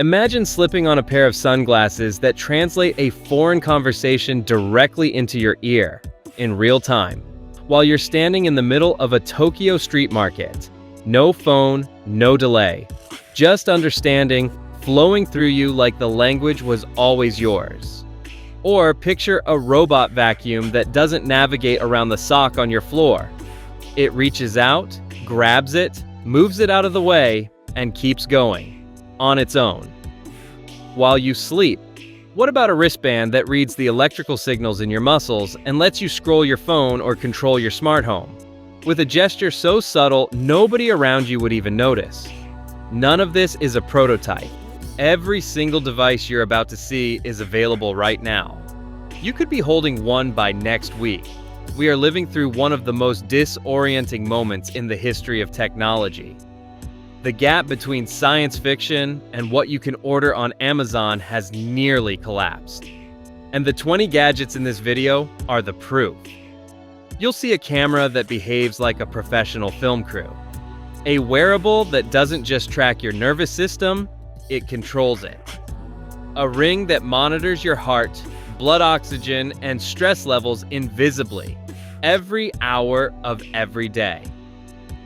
Imagine slipping on a pair of sunglasses that translate a foreign conversation directly into your ear, in real time, while you're standing in the middle of a Tokyo street market. No phone, no delay. Just understanding, flowing through you like the language was always yours. Or picture a robot vacuum that doesn't navigate around the sock on your floor. It reaches out, grabs it, moves it out of the way, and keeps going, on its own. While you sleep, what about a wristband that reads the electrical signals in your muscles and lets you scroll your phone or control your smart home? With a gesture so subtle, nobody around you would even notice. None of this is a prototype. Every single device you're about to see is available right now. You could be holding one by next week. We are living through one of the most disorienting moments in the history of technology. The gap between science fiction and what you can order on Amazon has nearly collapsed. And the 20 gadgets in this video are the proof. You'll see a camera that behaves like a professional film crew. A wearable that doesn't just track your nervous system, it controls it. A ring that monitors your heart, blood oxygen, and stress levels invisibly, every hour of every day.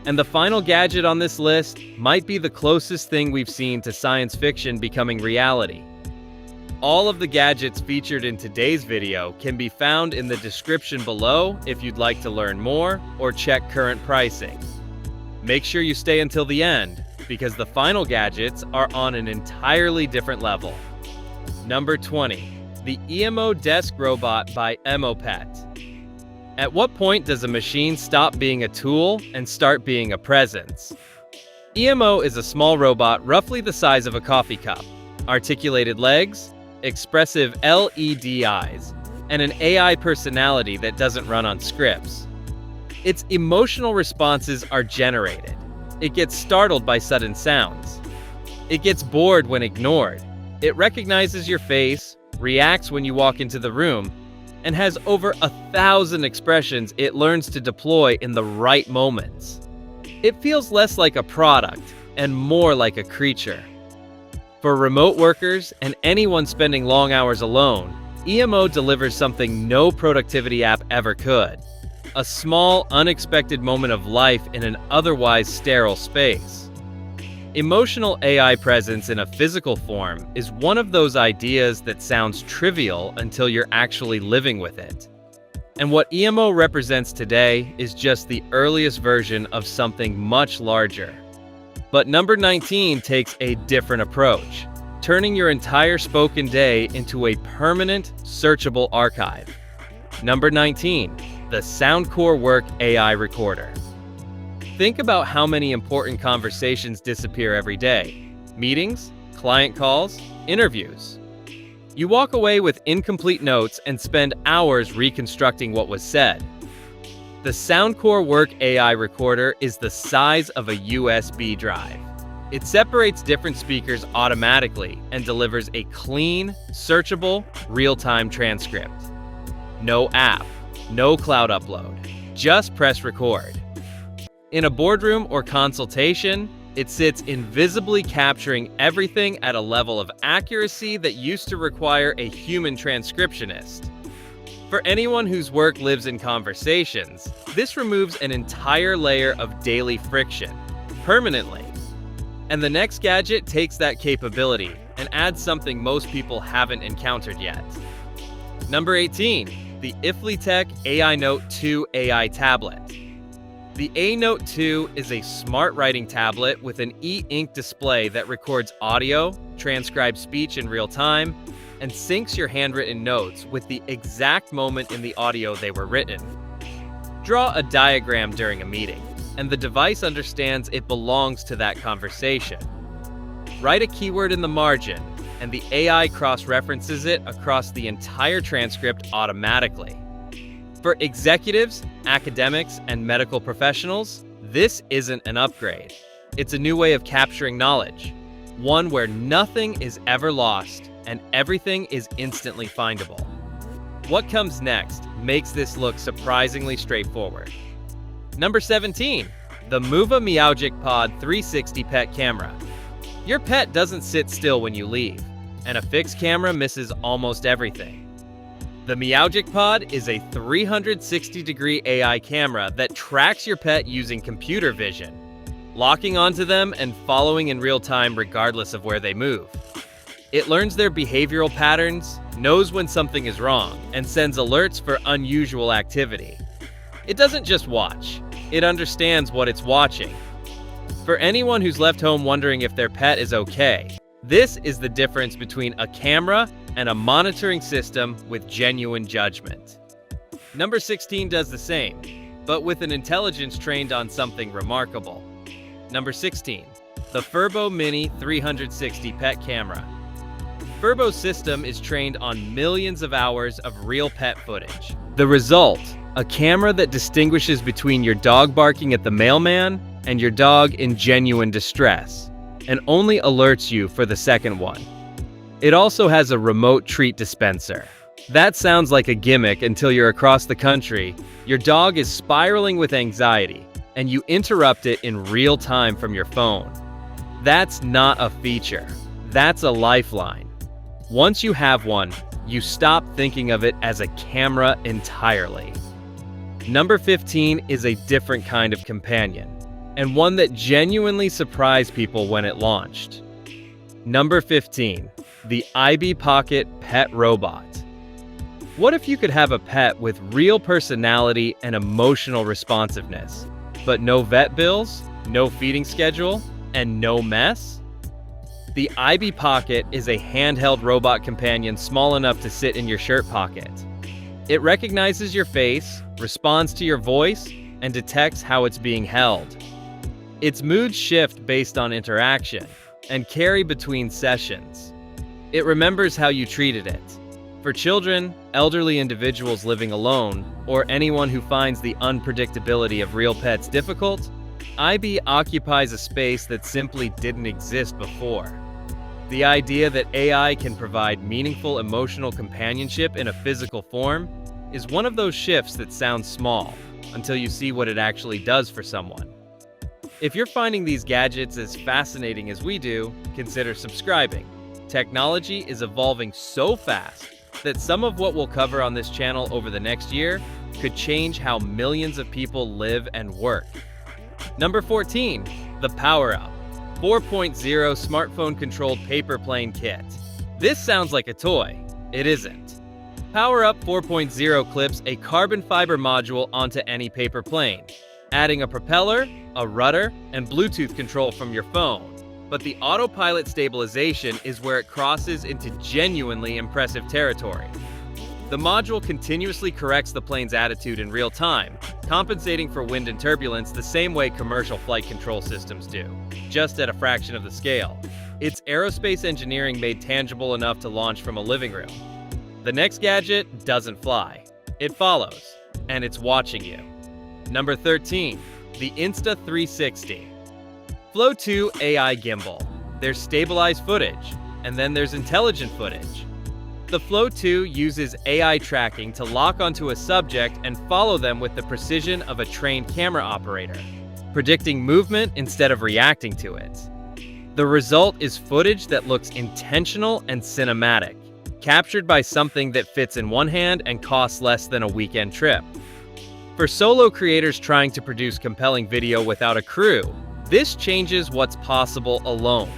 And the final gadget on this list might be the closest thing we've seen to science fiction becoming reality. All of the gadgets featured in today's video can be found in the description below if you'd like to learn more or check current pricing. Make sure you stay until the end, because the final gadgets are on an entirely different level. Number 20. The EMO Desk Robot by Emopet. At what point does a machine stop being a tool and start being a presence? EMO is a small robot roughly the size of a coffee cup, articulated legs, expressive LED eyes, and an AI personality that doesn't run on scripts. Its emotional responses are generated. It gets startled by sudden sounds. It gets bored when ignored. It recognizes your face, reacts when you walk into the room, and has over 1,000 expressions it learns to deploy in the right moments. It feels less like a product and more like a creature. For remote workers and anyone spending long hours alone, EMO delivers something no productivity app ever could. A small, unexpected moment of life in an otherwise sterile space. Emotional AI presence in a physical form is one of those ideas that sounds trivial until you're actually living with it. And what EMO represents today is just the earliest version of something much larger. But number 19 takes a different approach, turning your entire spoken day into a permanent, searchable archive. Number 19, the Soundcore Work AI Recorder. Think about how many important conversations disappear every day. Meetings, client calls, interviews. You walk away with incomplete notes and spend hours reconstructing what was said. The Soundcore Work AI Recorder is the size of a USB drive. It separates different speakers automatically and delivers a clean, searchable, real-time transcript. No app, no cloud upload, just press record. In a boardroom or consultation, it sits invisibly capturing everything at a level of accuracy that used to require a human transcriptionist. For anyone whose work lives in conversations, this removes an entire layer of daily friction, permanently. And the next gadget takes that capability and adds something most people haven't encountered yet. Number 18, the Iflytek AI Note 2 AI Tablet. The A Note 2 is a smart writing tablet with an e-ink display that records audio, transcribes speech in real time, and syncs your handwritten notes with the exact moment in the audio they were written. Draw a diagram during a meeting, and the device understands it belongs to that conversation. Write a keyword in the margin, and the AI cross-references it across the entire transcript automatically. For executives, academics, and medical professionals, this isn't an upgrade. It's a new way of capturing knowledge, one where nothing is ever lost and everything is instantly findable. What comes next makes this look surprisingly straightforward. Number 17, the Muva Meowgic Pod 360 Pet Camera. Your pet doesn't sit still when you leave, and a fixed camera misses almost everything. The Meowgic Pod is a 360-degree AI camera that tracks your pet using computer vision, locking onto them and following in real time regardless of where they move. It learns their behavioral patterns, knows when something is wrong, and sends alerts for unusual activity. It doesn't just watch, it understands what it's watching. For anyone who's left home wondering if their pet is okay, this is the difference between a camera and a monitoring system with genuine judgment. Number 16 does the same, but with an intelligence trained on something remarkable. Number 16, the Furbo Mini 360 Pet Camera. Furbo's system is trained on millions of hours of real pet footage. The result, a camera that distinguishes between your dog barking at the mailman and your dog in genuine distress, and only alerts you for the second one. It also has a remote treat dispenser. That sounds like a gimmick until you're across the country, your dog is spiraling with anxiety, and you interrupt it in real time from your phone. That's not a feature. That's a lifeline. Once you have one, you stop thinking of it as a camera entirely. Number 15 is a different kind of companion, and one that genuinely surprised people when it launched. Number 15, the IB Pocket Pet Robot. What if you could have a pet with real personality and emotional responsiveness, but no vet bills, no feeding schedule, and no mess? The IB Pocket is a handheld robot companion small enough to sit in your shirt pocket. It recognizes your face, responds to your voice, and detects how it's being held. Its moods shift based on interaction and carry between sessions. It remembers how you treated it. For children, elderly individuals living alone, or anyone who finds the unpredictability of real pets difficult, IB occupies a space that simply didn't exist before. The idea that AI can provide meaningful emotional companionship in a physical form is one of those shifts that sounds small until you see what it actually does for someone. If you're finding these gadgets as fascinating as we do, consider subscribing. Technology is evolving so fast that some of what we'll cover on this channel over the next year could change how millions of people live and work. Number 14, the Power Up 4.0 smartphone-controlled paper plane kit. This sounds like a toy. It isn't. Power Up 4.0 clips a carbon fiber module onto any paper plane, adding a propeller, a rudder, and Bluetooth control from your phone. But the autopilot stabilization is where it crosses into genuinely impressive territory. The module continuously corrects the plane's attitude in real time, compensating for wind and turbulence the same way commercial flight control systems do, just at a fraction of the scale. It's aerospace engineering made tangible enough to launch from a living room. The next gadget doesn't fly. It follows, and it's watching you. Number 13, the Insta360. Flow 2 AI Gimbal. There's stabilized footage, and then there's intelligent footage. The Flow 2 uses AI tracking to lock onto a subject and follow them with the precision of a trained camera operator, predicting movement instead of reacting to it. The result is footage that looks intentional and cinematic, captured by something that fits in one hand and costs less than a weekend trip. For solo creators trying to produce compelling video without a crew, this changes what's possible alone.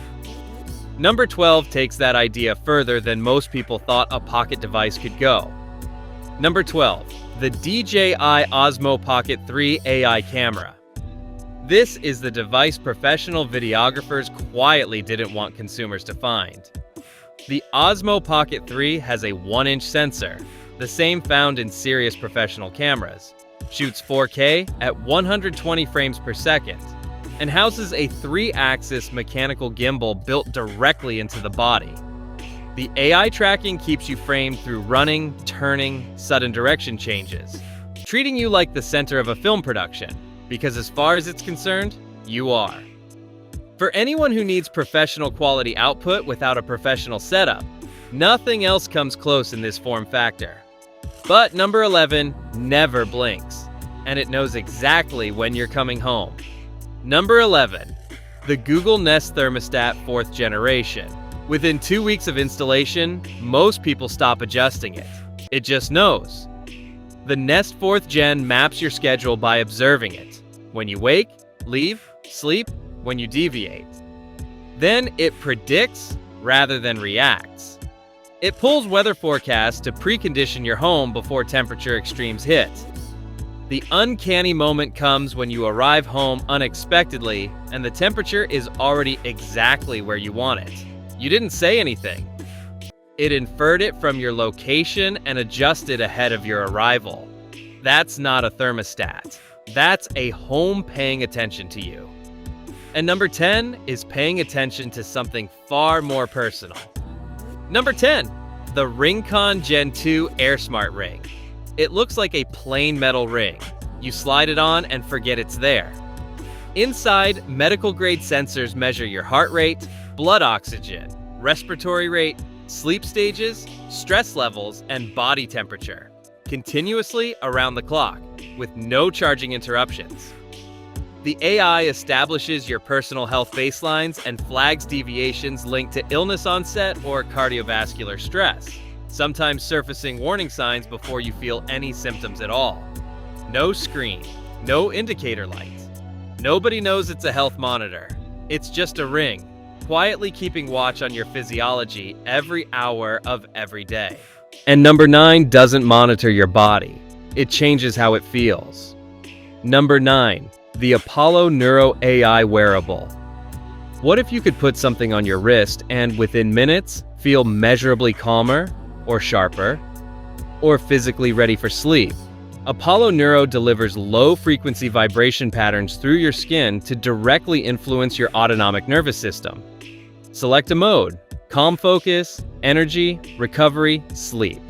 Number 12 takes that idea further than most people thought a pocket device could go. Number 12, the DJI Osmo Pocket 3 AI camera. This is the device professional videographers quietly didn't want consumers to find. The Osmo Pocket 3 has a 1-inch sensor, the same found in serious professional cameras, shoots 4K at 120 frames per second, and houses a 3-axis mechanical gimbal built directly into the body. The AI tracking keeps you framed through running, turning, sudden direction changes, treating you like the center of a film production, because as far as it's concerned, you are. For anyone who needs professional quality output without a professional setup, nothing else comes close in this form factor. But number 11 never blinks, and it knows exactly when you're coming home. Number 11, The Google Nest Thermostat 4th generation. Within 2 weeks of installation, most people stop adjusting it. It just knows. The Nest 4th Gen maps your schedule by observing it. When you wake, leave, sleep, when you deviate. Then it predicts rather than reacts. It pulls weather forecasts to precondition your home before temperature extremes hit. The uncanny moment comes when you arrive home unexpectedly and the temperature is already exactly where you want it. You didn't say anything. It inferred it from your location and adjusted ahead of your arrival. That's not a thermostat. That's a home paying attention to you. And number 10 is paying attention to something far more personal. Number 10, the Ringcon Gen 2 AirSmart Ring. It looks like a plain metal ring. You slide it on and forget it's there. Inside, medical-grade sensors measure your heart rate, blood oxygen, respiratory rate, sleep stages, stress levels, and body temperature, continuously around the clock, with no charging interruptions. The AI establishes your personal health baselines and flags deviations linked to illness onset or cardiovascular stress, sometimes surfacing warning signs before you feel any symptoms at all. No screen, no indicator light. Nobody knows it's a health monitor. It's just a ring, quietly keeping watch on your physiology every hour of every day. And number 9 doesn't monitor your body. It changes how it feels. Number 9, the Apollo Neuro AI Wearable. What if you could put something on your wrist and within minutes feel measurably calmer, or sharper, or physically ready for sleep? Apollo Neuro delivers low-frequency vibration patterns through your skin to directly influence your autonomic nervous system. Select a mode: calm focus, energy, recovery, sleep,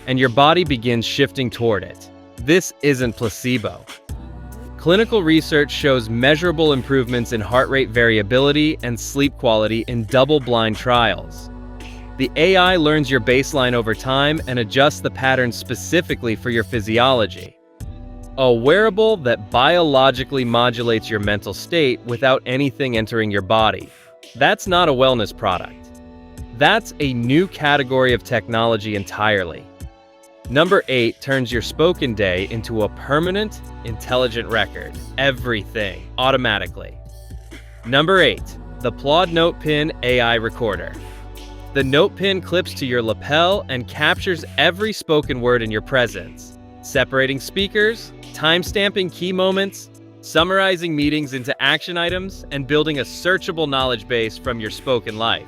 and your body begins shifting toward it. This isn't placebo. Clinical research shows measurable improvements in heart rate variability and sleep quality in double-blind trials. The AI learns your baseline over time and adjusts the patterns specifically for your physiology. A wearable that biologically modulates your mental state without anything entering your body. That's not a wellness product. That's a new category of technology entirely. Number 8 turns your spoken day into a permanent, intelligent record. Everything, automatically. Number 8, the Plod Note Pin AI Recorder. The note pin clips to your lapel and captures every spoken word in your presence, separating speakers, time-stamping key moments, summarizing meetings into action items, and building a searchable knowledge base from your spoken life.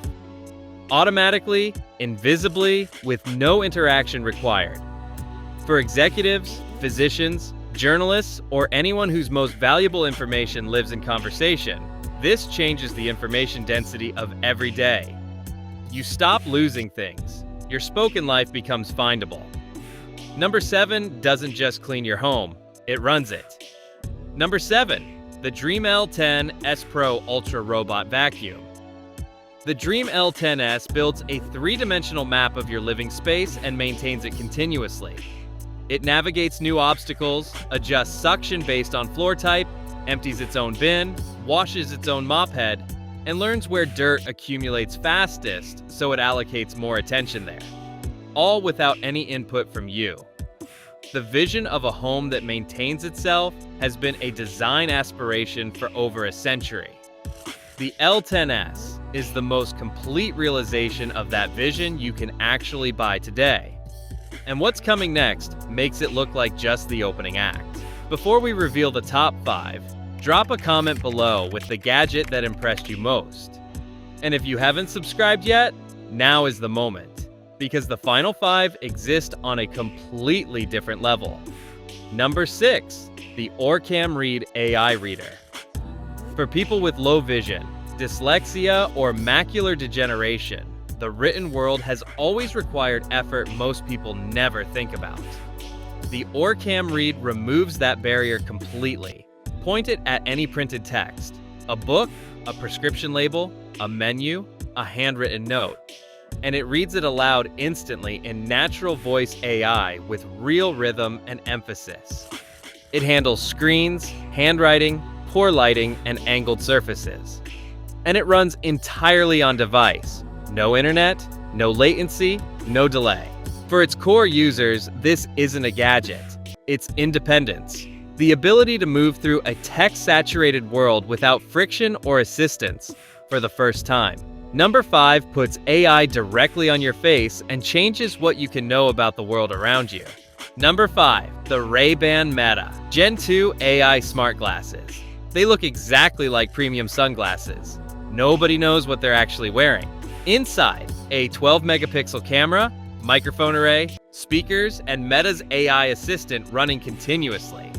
Automatically, invisibly, with no interaction required. For executives, physicians, journalists, or anyone whose most valuable information lives in conversation, this changes the information density of every day. You stop losing things. Your spoken life becomes findable. Number 7 doesn't just clean your home, it runs it. Number 7, the Dream L10 S Pro Ultra Robot Vacuum. The Dream L10S builds a 3-dimensional map of your living space and maintains it continuously. It navigates new obstacles, adjusts suction based on floor type, empties its own bin, washes its own mop head, and learns where dirt accumulates fastest so it allocates more attention there. All without any input from you. The vision of a home that maintains itself has been a design aspiration for over a century. The L10S is the most complete realization of that vision you can actually buy today. And what's coming next makes it look like just the opening act. Before we reveal the top 5, drop a comment below with the gadget that impressed you most. And if you haven't subscribed yet, now is the moment, because the final 5 exist on a completely different level. Number 6, the Orcam Read AI Reader. For people with low vision, dyslexia, or macular degeneration, the written world has always required effort most people never think about. The Orcam Read removes that barrier completely. Point it at any printed text, a book, a prescription label, a menu, a handwritten note, and it reads it aloud instantly in natural voice AI with real rhythm and emphasis. It handles screens, handwriting, poor lighting, and angled surfaces. And it runs entirely on device. No internet, no latency, no delay. For its core users, this isn't a gadget. It's independence. The ability to move through a tech-saturated world without friction or assistance for the first time. Number 5 puts AI directly on your face and changes what you can know about the world around you. Number 5, the Ray-Ban Meta Gen 2 AI smart glasses. They look exactly like premium sunglasses. Nobody knows what they're actually wearing. Inside, a 12-megapixel camera, microphone array, speakers, and Meta's AI assistant running continuously.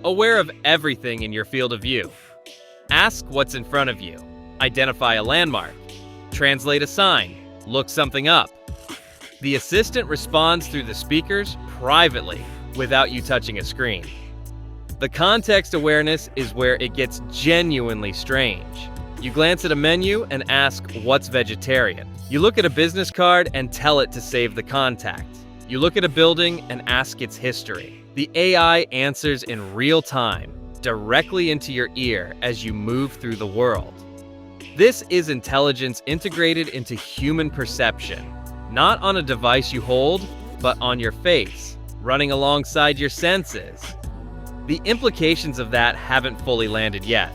Aware of everything in your field of view. Ask what's in front of you. Identify a landmark. Translate a sign. Look something up. The assistant responds through the speakers privately without you touching a screen. The context awareness is where it gets genuinely strange. You glance at a menu and ask, "What's vegetarian?" You look at a business card and tell it to save the contact. You look at a building and ask its history. The AI answers in real time, directly into your ear as you move through the world. This is intelligence integrated into human perception, not on a device you hold, but on your face, running alongside your senses. The implications of that haven't fully landed yet,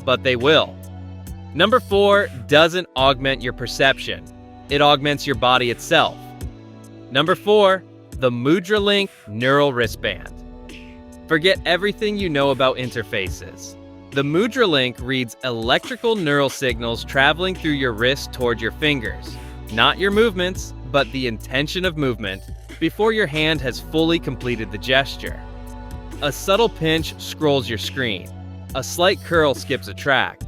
but they will. Number 4 doesn't augment your perception. It augments your body itself. Number 4, the MudraLink Neural Wristband. Forget everything you know about interfaces. The MudraLink reads electrical neural signals traveling through your wrist toward your fingers. Not your movements, but the intention of movement before your hand has fully completed the gesture. A subtle pinch scrolls your screen. A slight curl skips a track.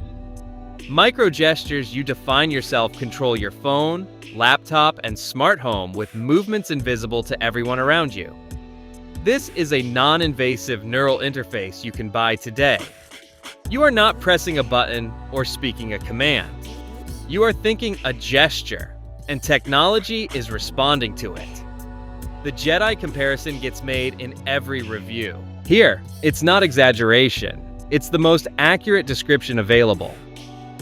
Micro gestures you define yourself control your phone, laptop, and smart home with movements invisible to everyone around you. This is a non-invasive neural interface you can buy today. You are not pressing a button or speaking a command. You are thinking a gesture, and technology is responding to it. The Jedi comparison gets made in every review. Here, it's not exaggeration. It's the most accurate description available.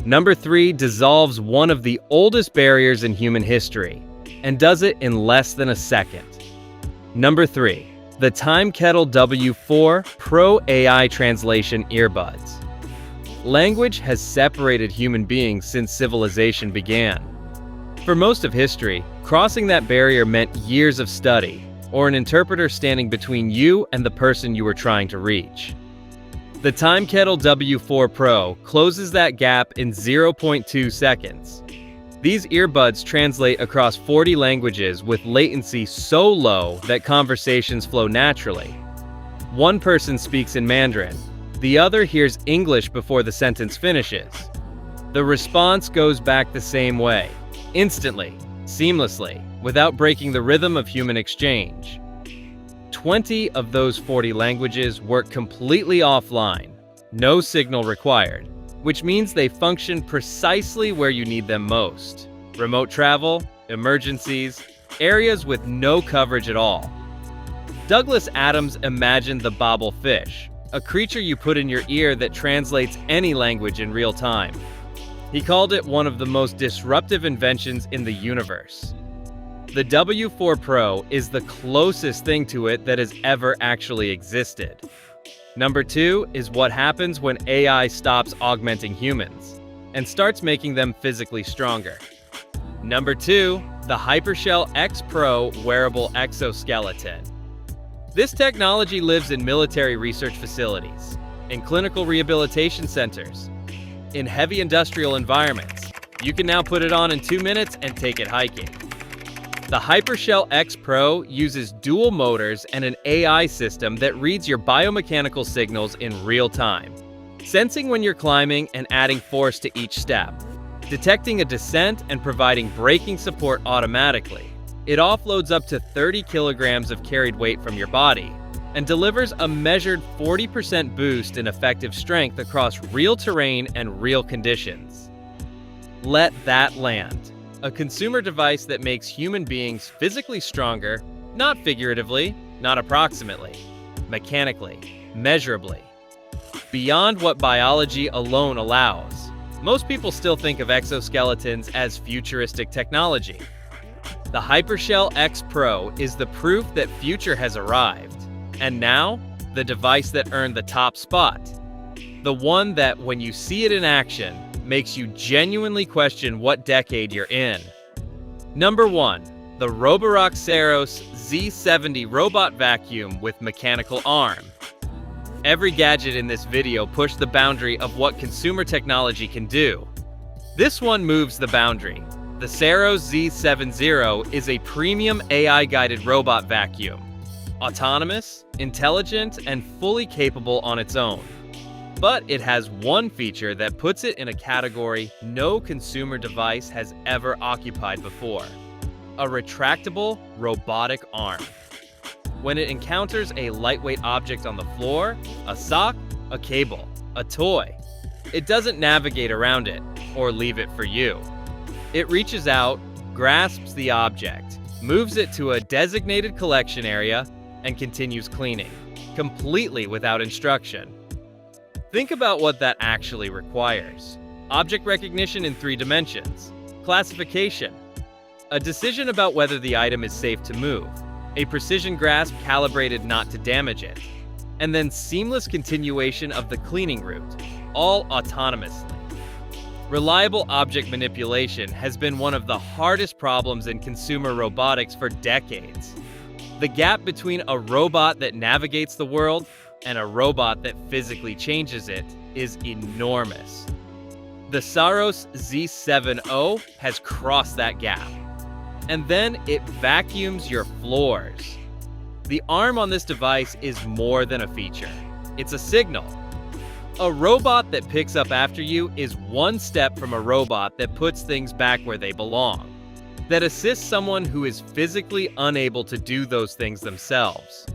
Number 3 dissolves one of the oldest barriers in human history, and does it in less than a second. Number 3, the Time Kettle W4 Pro AI Translation Earbuds. Language has separated human beings since civilization began. For most of history, crossing that barrier meant years of study, or an interpreter standing between you and the person you were trying to reach. The Time Kettle W4 Pro closes that gap in 0.2 seconds. These earbuds translate across 40 languages with latency so low that conversations flow naturally. One person speaks in Mandarin, the other hears English before the sentence finishes. The response goes back the same way, instantly, seamlessly, without breaking the rhythm of human exchange. 20 of those 40 languages work completely offline, no signal required, which means they function precisely where you need them most. Remote travel, emergencies, areas with no coverage at all. Douglas Adams imagined the bobble fish, a creature you put in your ear that translates any language in real time. He called it one of the most disruptive inventions in the universe. The W4 Pro is the closest thing to it that has ever actually existed. Number 2 is what happens when AI stops augmenting humans and starts making them physically stronger. Number 2, the Hypershell X Pro Wearable Exoskeleton. This technology lives in military research facilities, in clinical rehabilitation centers, in heavy industrial environments. You can now put it on in 2 minutes and take it hiking. The Hypershell X Pro uses dual motors and an AI system that reads your biomechanical signals in real time, sensing when you're climbing and adding force to each step, detecting a descent and providing braking support automatically. It offloads up to 30 kilograms of carried weight from your body and delivers a measured 40% boost in effective strength across real terrain and real conditions. Let that land. A consumer device that makes human beings physically stronger, not figuratively, not approximately, mechanically, measurably, beyond what biology alone allows. Most people still think of exoskeletons as futuristic technology. The Hypershell X Pro is the proof that future has arrived. And now, the device that earned the top spot. The one that, when you see it in action, makes you genuinely question what decade you're in. Number 1. The Robotics Z70 robot vacuum with mechanical arm. Every gadget in this video pushed the boundary of what consumer technology can do. This one moves the boundary. The Saros Z70 is a premium AI-guided robot vacuum. Autonomous, intelligent, and fully capable on its own. But it has one feature that puts it in a category no consumer device has ever occupied before. A retractable, robotic arm. When it encounters a lightweight object on the floor, a sock, a cable, a toy, it doesn't navigate around it or leave it for you. It reaches out, grasps the object, moves it to a designated collection area, and continues cleaning, completely without instruction. Think about what that actually requires. Object recognition in 3 dimensions, classification, a decision about whether the item is safe to move, a precision grasp calibrated not to damage it, and then seamless continuation of the cleaning route, all autonomously. Reliable object manipulation has been one of the hardest problems in consumer robotics for decades. The gap between a robot that navigates the world and a robot that physically changes it is enormous. The Saros Z70 has crossed that gap. And then it vacuums your floors. The arm on this device is more than a feature. It's a signal. A robot that picks up after you is one step from a robot that puts things back where they belong, that assists someone who is physically unable to do those things themselves.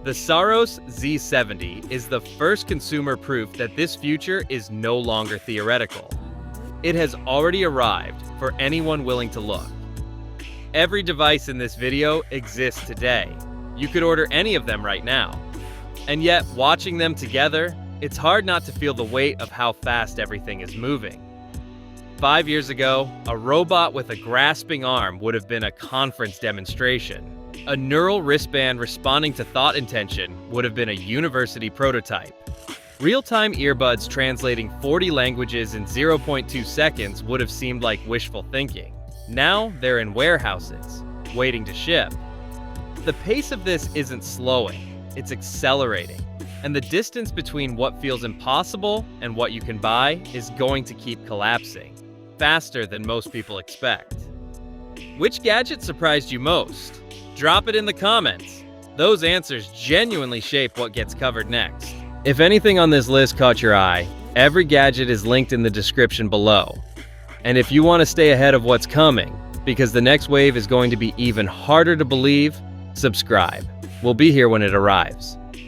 The Saros Z70 is the first consumer proof that this future is no longer theoretical. It has already arrived for anyone willing to look. Every device in this video exists today. You could order any of them right now. And yet, watching them together, it's hard not to feel the weight of how fast everything is moving. 5 years ago, a robot with a grasping arm would have been a conference demonstration. A neural wristband responding to thought intention would have been a university prototype. Real-time earbuds translating 40 languages in 0.2 seconds would have seemed like wishful thinking. Now they're in warehouses, waiting to ship. The pace of this isn't slowing, it's accelerating. And the distance between what feels impossible and what you can buy is going to keep collapsing, faster than most people expect. Which gadget surprised you most? Drop it in the comments. Those answers genuinely shape what gets covered next. If anything on this list caught your eye, every gadget is linked in the description below. And if you want to stay ahead of what's coming, because the next wave is going to be even harder to believe, subscribe. We'll be here when it arrives.